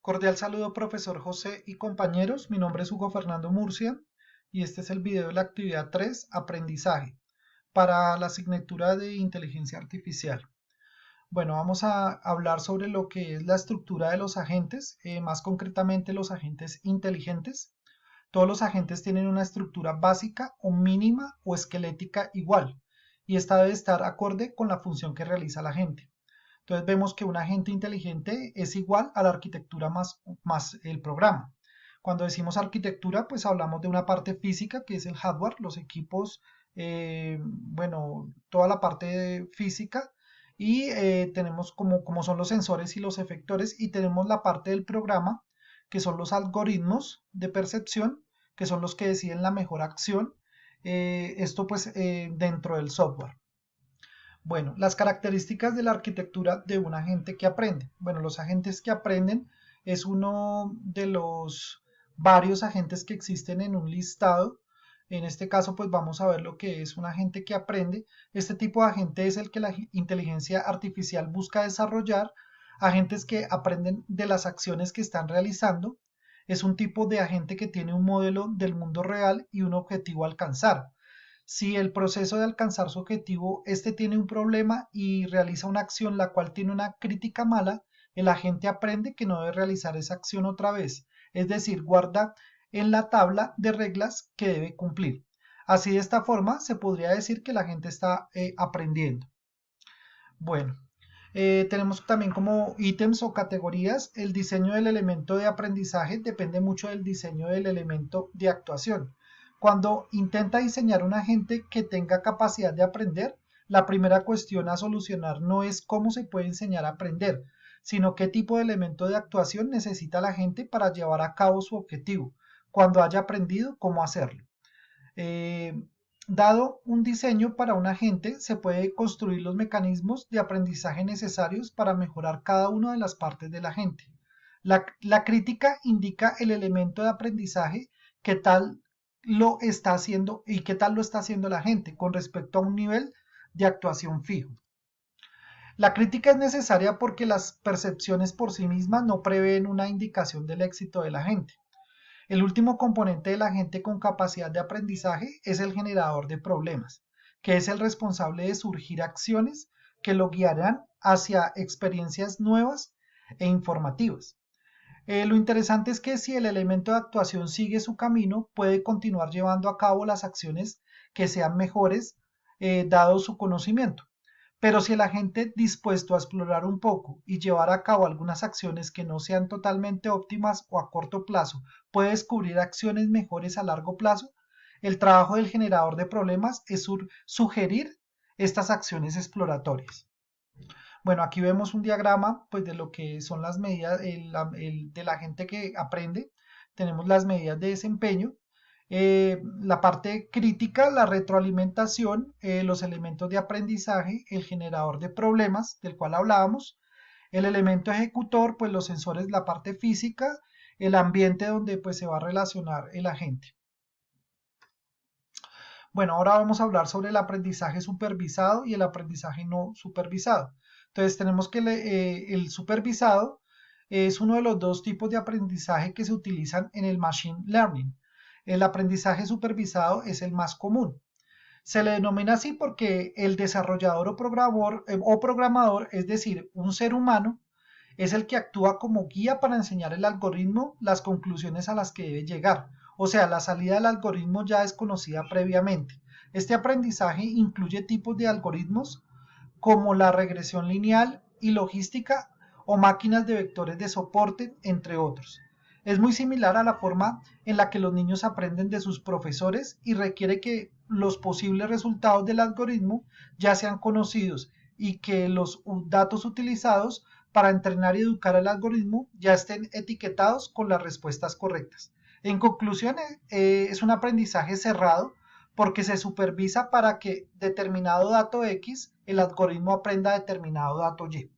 Cordial saludo, profesor José y compañeros. Mi nombre es Hugo Fernando Murcia y este es el video de la actividad 3, aprendizaje, para la asignatura de inteligencia artificial. Bueno, vamos a hablar sobre lo que es la estructura de los agentes, más concretamente los agentes inteligentes. Todos los agentes tienen una estructura básica o mínima o esquelética igual, y esta debe estar acorde con la función que realiza el agente. Entonces vemos que un agente inteligente es igual a la arquitectura más el programa. Cuando decimos arquitectura, pues hablamos de una parte física, que es el hardware, los equipos, bueno, toda la parte física, y tenemos como son los sensores y los efectores, y tenemos la parte del programa, que son los algoritmos de percepción, que son los que deciden la mejor acción, esto pues dentro del software. Bueno, las características de la arquitectura de un agente que aprende. Bueno, los agentes que aprenden es uno de los varios agentes que existen en un listado. En este caso, pues vamos a ver lo que es un agente que aprende. Este tipo de agente es el que la inteligencia artificial busca desarrollar. Agentes que aprenden de las acciones que están realizando. Es un tipo de agente que tiene un modelo del mundo real y un objetivo a alcanzar. Si el proceso de alcanzar su objetivo, este tiene un problema y realiza una acción la cual tiene una crítica mala, el agente aprende que no debe realizar esa acción otra vez, es decir, guarda en la tabla de reglas que debe cumplir. Así de esta forma se podría decir que la gente está aprendiendo. Bueno, tenemos también como ítems o categorías. El diseño del elemento de aprendizaje depende mucho del diseño del elemento de actuación. Cuando intenta diseñar un agente que tenga capacidad de aprender, la primera cuestión a solucionar no es cómo se puede enseñar a aprender, sino qué tipo de elemento de actuación necesita la gente para llevar a cabo su objetivo, cuando haya aprendido cómo hacerlo. Eh, Dado un diseño para un agente, se puede construir los mecanismos de aprendizaje necesarios para mejorar cada una de las partes del agente. La crítica indica el elemento de aprendizaje, qué tal lo está haciendo y qué tal lo está haciendo la gente con respecto a un nivel de actuación fijo. La crítica es necesaria porque las percepciones por sí mismas no prevén una indicación del éxito de la gente. El último componente del agente con capacidad de aprendizaje es el generador de problemas, que es el responsable de surgir acciones que lo guiarán hacia experiencias nuevas e informativas. Lo interesante es que si el elemento de actuación sigue su camino, puede continuar llevando a cabo las acciones que sean mejores dado su conocimiento. Pero si el agente dispuesto a explorar un poco y llevar a cabo algunas acciones que no sean totalmente óptimas o a corto plazo puede descubrir acciones mejores a largo plazo, el trabajo del generador de problemas es sugerir estas acciones exploratorias. Bueno, aquí vemos un diagrama pues, de lo que son las medidas de la gente que aprende. Tenemos las medidas de desempeño, la parte crítica, la retroalimentación, los elementos de aprendizaje, el generador de problemas del cual hablábamos, el elemento ejecutor, pues los sensores, la parte física, el ambiente donde pues se va a relacionar el agente. Bueno, ahora vamos a hablar sobre el aprendizaje supervisado y el aprendizaje no supervisado. Entonces tenemos que el supervisado es uno de los dos tipos de aprendizaje que se utilizan en el machine learning. El aprendizaje supervisado es el más común. Se le denomina así porque el desarrollador o programador, es decir, un ser humano, es el que actúa como guía para enseñar el algoritmo las conclusiones a las que debe llegar. O sea, la salida del algoritmo ya es conocida previamente. Este aprendizaje incluye tipos de algoritmos como la regresión lineal y logística o máquinas de vectores de soporte, entre otros. Es muy similar a la forma en la que los niños aprenden de sus profesores y requiere que los posibles resultados del algoritmo ya sean conocidos y que los datos utilizados para entrenar y educar al algoritmo ya estén etiquetados con las respuestas correctas. En conclusión, es un aprendizaje cerrado porque se supervisa para que determinado dato X, el algoritmo aprenda determinado dato Y.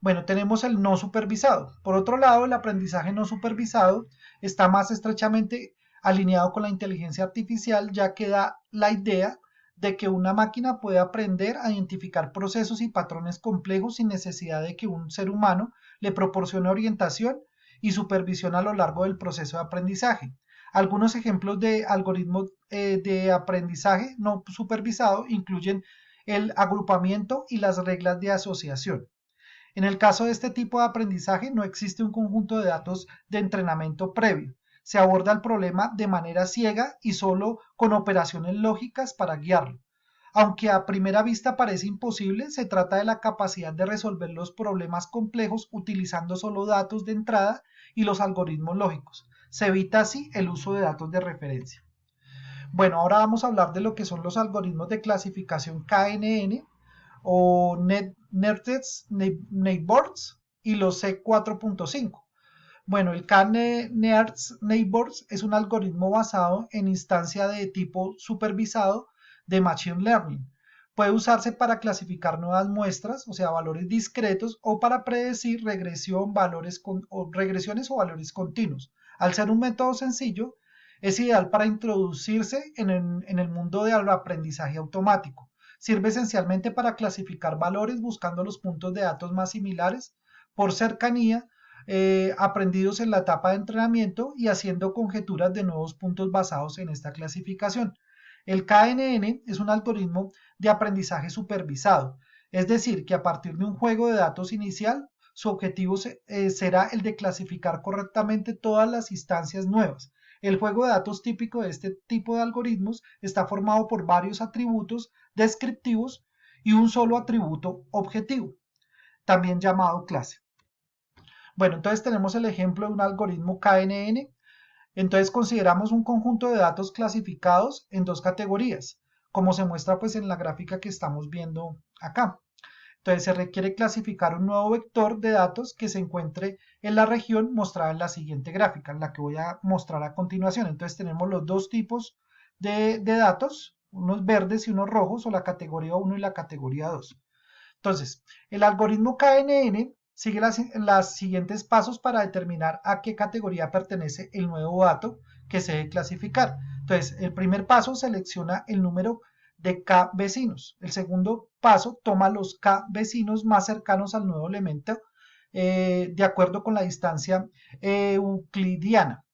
Bueno, tenemos el no supervisado. Por otro lado, el aprendizaje no supervisado está más estrechamente alineado con la inteligencia artificial, ya que da la idea de que una máquina puede aprender a identificar procesos y patrones complejos sin necesidad de que un ser humano le proporcione orientación y supervisión a lo largo del proceso de aprendizaje. Algunos ejemplos de algoritmos de aprendizaje no supervisado incluyen el agrupamiento y las reglas de asociación. En el caso de este tipo de aprendizaje no existe un conjunto de datos de entrenamiento previo. Se aborda el problema de manera ciega y solo con operaciones lógicas para guiarlo. Aunque a primera vista parece imposible, se trata de la capacidad de resolver los problemas complejos utilizando solo datos de entrada y los algoritmos lógicos. Se evita así el uso de datos de referencia. Bueno, ahora vamos a hablar de lo que son los algoritmos de clasificación KNN o Netted Neighbors y los C4.5. Bueno, el K-Nearest Neighbors es un algoritmo basado en instancia de tipo supervisado de Machine Learning. Puede usarse para clasificar nuevas muestras, o sea, valores discretos, o para predecir regresiones o valores continuos. Al ser un método sencillo, es ideal para introducirse en el mundo del aprendizaje automático. Sirve esencialmente para clasificar valores buscando los puntos de datos más similares por cercanía aprendidos en la etapa de entrenamiento y haciendo conjeturas de nuevos puntos basados en esta clasificación. El KNN es un algoritmo de aprendizaje supervisado, es decir, que a partir de un juego de datos inicial, su objetivo será el de clasificar correctamente todas las instancias nuevas. El juego de datos típico de este tipo de algoritmos está formado por varios atributos descriptivos y un solo atributo objetivo, también llamado clase. Bueno, entonces tenemos el ejemplo de un algoritmo KNN. Entonces consideramos un conjunto de datos clasificados en dos categorías, como se muestra pues en la gráfica que estamos viendo acá. Entonces se requiere clasificar un nuevo vector de datos que se encuentre en la región mostrada en la siguiente gráfica, en la que voy a mostrar a continuación. Entonces tenemos los dos tipos de datos, unos verdes y unos rojos, o la categoría 1 y la categoría 2. Entonces, el algoritmo KNN sigue los siguientes pasos para determinar a qué categoría pertenece el nuevo dato que se debe clasificar. Entonces, el primer paso selecciona el número de K vecinos. El segundo paso toma los K vecinos más cercanos al nuevo elemento de acuerdo con la distancia euclidiana.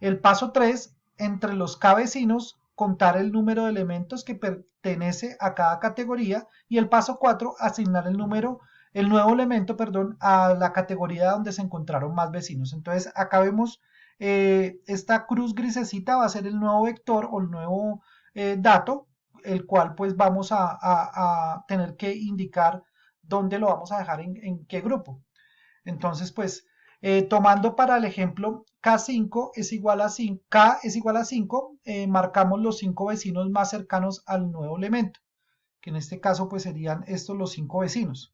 El paso 3, entre los K vecinos, contar el número de elementos que pertenece a cada categoría. Y el paso 4, asignar el nuevo elemento, a la categoría donde se encontraron más vecinos. Entonces acá vemos esta cruz grisecita va a ser el nuevo vector o el nuevo dato, el cual pues vamos a tener que indicar dónde lo vamos a dejar en qué grupo. Entonces pues tomando para el ejemplo K5 es igual a 5, K es igual a 5, marcamos los 5 vecinos más cercanos al nuevo elemento, que en este caso pues serían estos los 5 vecinos.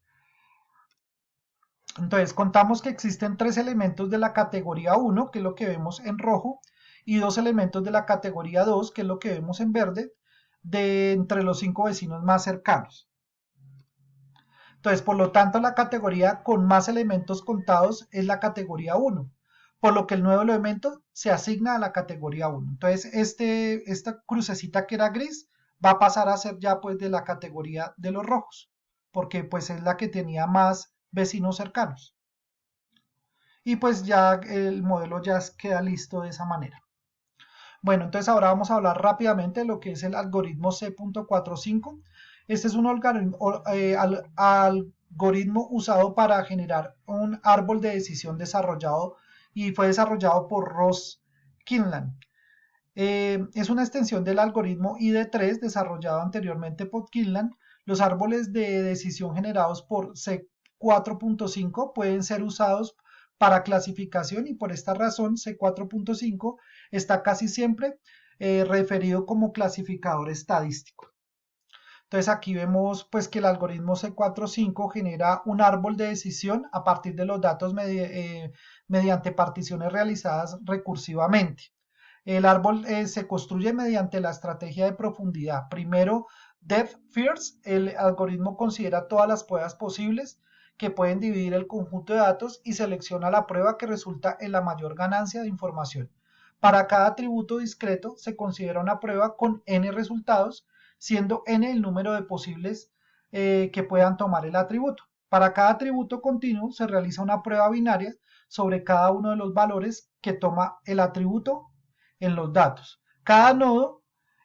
Entonces contamos que existen 3 elementos de la categoría 1, que es lo que vemos en rojo, y 2 elementos de la categoría 2, que es lo que vemos en verde, de entre los 5 vecinos más cercanos. Entonces, por lo tanto, la categoría con más elementos contados es la categoría 1, por lo que el nuevo elemento se asigna a la categoría 1. Entonces, esta crucecita que era gris va a pasar a ser ya pues de la categoría de los rojos, porque pues es la que tenía más vecinos cercanos. Y pues ya el modelo ya queda listo de esa manera. Bueno, entonces ahora vamos a hablar rápidamente de lo que es el algoritmo C.45. Este es un algoritmo usado para generar un árbol de decisión desarrollado y fue desarrollado por Ross Kinlan. Es una extensión del algoritmo ID3 desarrollado anteriormente por Kinlan. Los árboles de decisión generados por C4.5 pueden ser usados para clasificación y por esta razón C4.5 está casi siempre referido como clasificador estadístico. Entonces aquí vemos pues que el algoritmo C4.5 genera un árbol de decisión a partir de los datos mediante particiones realizadas recursivamente. El árbol se construye mediante la estrategia de profundidad. Primero, depth first, el algoritmo considera todas las pruebas posibles que pueden dividir el conjunto de datos y selecciona la prueba que resulta en la mayor ganancia de información. Para cada atributo discreto se considera una prueba con n resultados siendo n el número de posibles que puedan tomar el atributo. Para cada atributo continuo se realiza una prueba binaria sobre cada uno de los valores que toma el atributo en los datos. Cada nodo,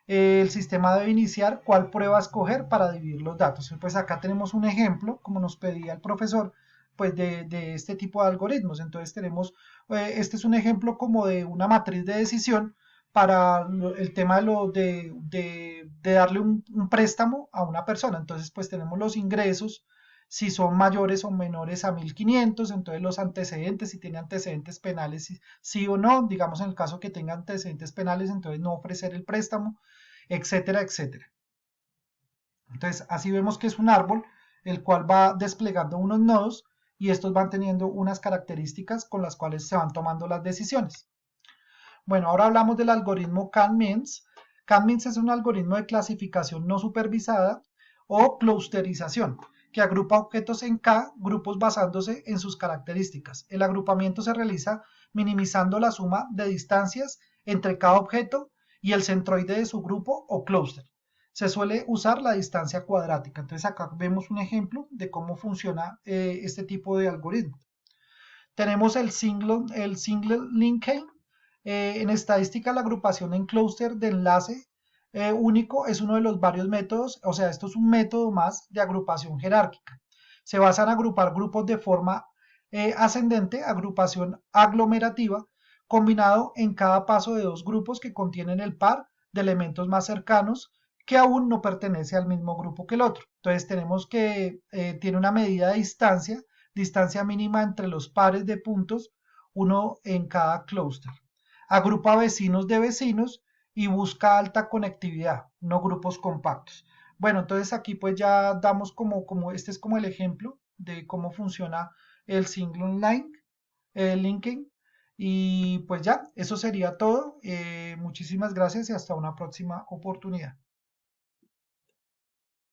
el sistema debe iniciar cuál prueba escoger para dividir los datos. Pues acá tenemos un ejemplo, como nos pedía el profesor, pues de este tipo de algoritmos. Entonces tenemos, este es un ejemplo como de una matriz de decisión para el tema de darle un préstamo a una persona. Entonces, pues tenemos los ingresos, si son mayores o menores a 1.500, entonces los antecedentes, si tiene antecedentes penales, sí o no, digamos en el caso que tenga antecedentes penales, entonces no ofrecer el préstamo, etcétera, etcétera. Entonces, así vemos que es un árbol, el cual va desplegando unos nodos y estos van teniendo unas características con las cuales se van tomando las decisiones. Bueno, ahora hablamos del algoritmo Can-Means. Can-Means es un algoritmo de clasificación no supervisada o clusterización, que agrupa objetos en K grupos basándose en sus características. El agrupamiento se realiza minimizando la suma de distancias entre cada objeto y el centroide de su grupo o clúster. Se suele usar la distancia cuadrática. Entonces acá vemos un ejemplo de cómo funciona este tipo de algoritmo. Tenemos el single linking. En estadística, la agrupación en clúster de enlace único es uno de los varios métodos, o sea, esto es un método más de agrupación jerárquica. Se basa en agrupar grupos de forma ascendente, agrupación aglomerativa, combinado en cada paso de dos grupos que contienen el par de elementos más cercanos que aún no pertenece al mismo grupo que el otro. Entonces tenemos que tiene una medida de distancia mínima entre los pares de puntos, uno en cada clúster. Agrupa vecinos de vecinos y busca alta conectividad, no grupos compactos. Bueno, entonces aquí pues ya damos este es como el ejemplo de cómo funciona el single line, el linking. Y pues ya, eso sería todo. Muchísimas gracias y hasta una próxima oportunidad.